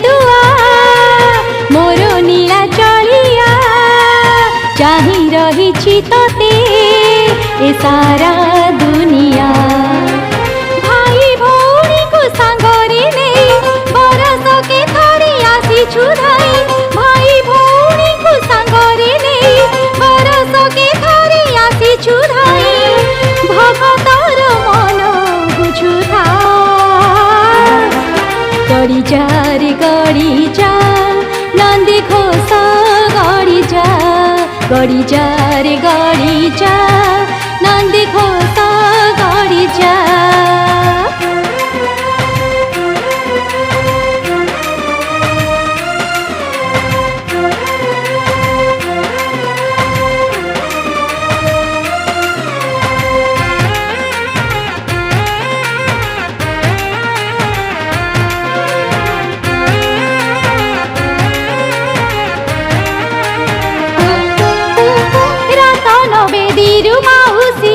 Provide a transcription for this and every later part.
तुआ मोर नीला चलिया चाही रही तोते ए सारा दुनिया। भाई भौणी को सांगरे नहीं बरस के थरी आसी छुधाई। भाई भौणी को सांगरे नहीं बरस के थरी आसी छुधाई। भगतर मन बुझुथा गड़ी जा रे गड़ी जा नंदी घोष गड़ी जा। गड़ी जा रे गड़ी जा नंदी घोष गड़ी जा।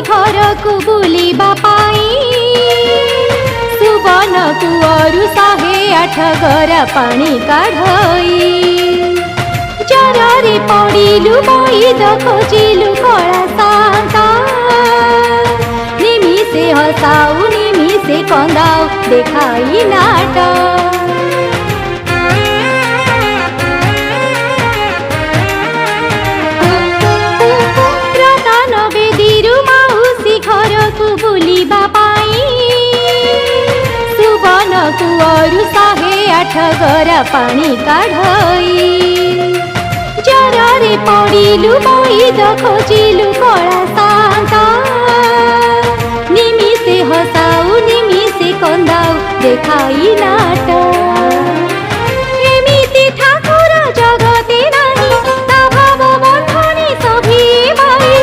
घर को बुलिबा पाई सुबन कुअरु 108 गरा पानी काढ़ई। जरारे पड़िलु बैद खोजिलु कला सांता। निमिषे हसाऊ निमिषे कंदाऊ देखाई नाटक। घर को बुलिबा पाई सुबन कुअरु 108 गरा पानी काढ़ई। जरारे पड़िलु बैद खोजिलु कला सांता। निमिषे हसाऊ निमिषे कंदाऊ देखाई नाटक। एमिति ठाकुर जगते नाही ता भाव बंधनी सभी भाई।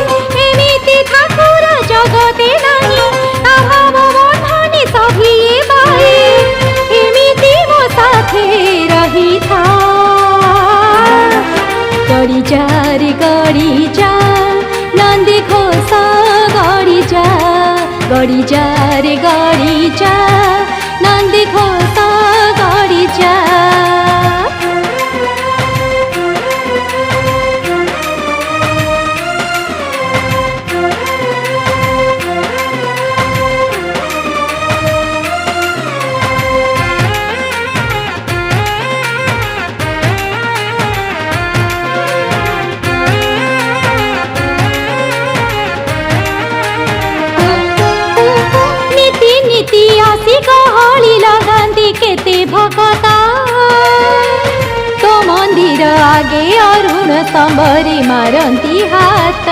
एमिति ठाकुर जगते नाही ता भाव बंधनी सभी भाई। एमिति मो साथे रही था गड़ी जा रे गड़ी जा नंदी घोष गड़ी जा। गड़ी जा रे गड़ी जा नंदी घोष गड़ी जा। नीति आसी गहली लगांती केते भगता। तो मंदिर आगे अरुण स्तंभरी मारंती हाथ।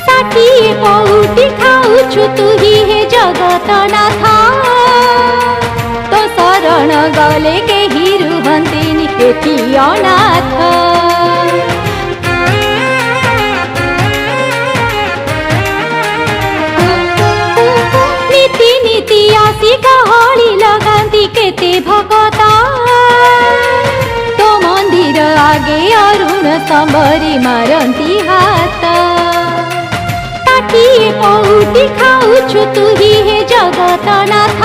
षाठिए पहुटी खाऊछु तू ही हे जगत नाथ। तो शरण गले केही रुहंतिनी एथि अनाथ। नीति आसी गहली लगांती केते भगता। तो मंदिर आगे अरुण स्तंभरी मारंती हाथ। षाठिए पहुटी खाऊछु तू ही हे जगत नाथ।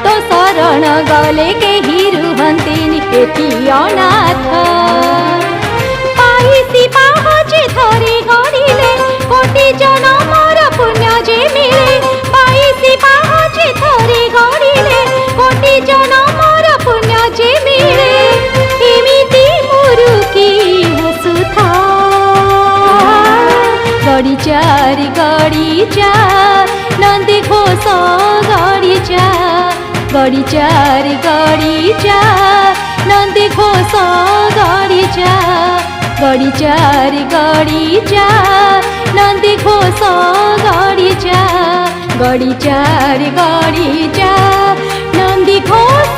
तो शरण गले केही रुहंतिनी एथि अनाथ। पाइसी पाहचे थरे गणिले कोटि जनमर पुण्य जे मिले। पाइसी पाहचे थरे गणिले कोटि जनमर पुण्य जे मिले। एमिति मुरुकी हसुथा गड़ी जा रे गड़ी जा नंदी घोष गड़ी जा। गड़ी जा रे गड़ी जा नंदी घोष गड़ी जा। गड़ी जा रे गड़ी जा नंदी घोष गड़ी जा। गड़ी जा रे गड़ी जा नंदी घोष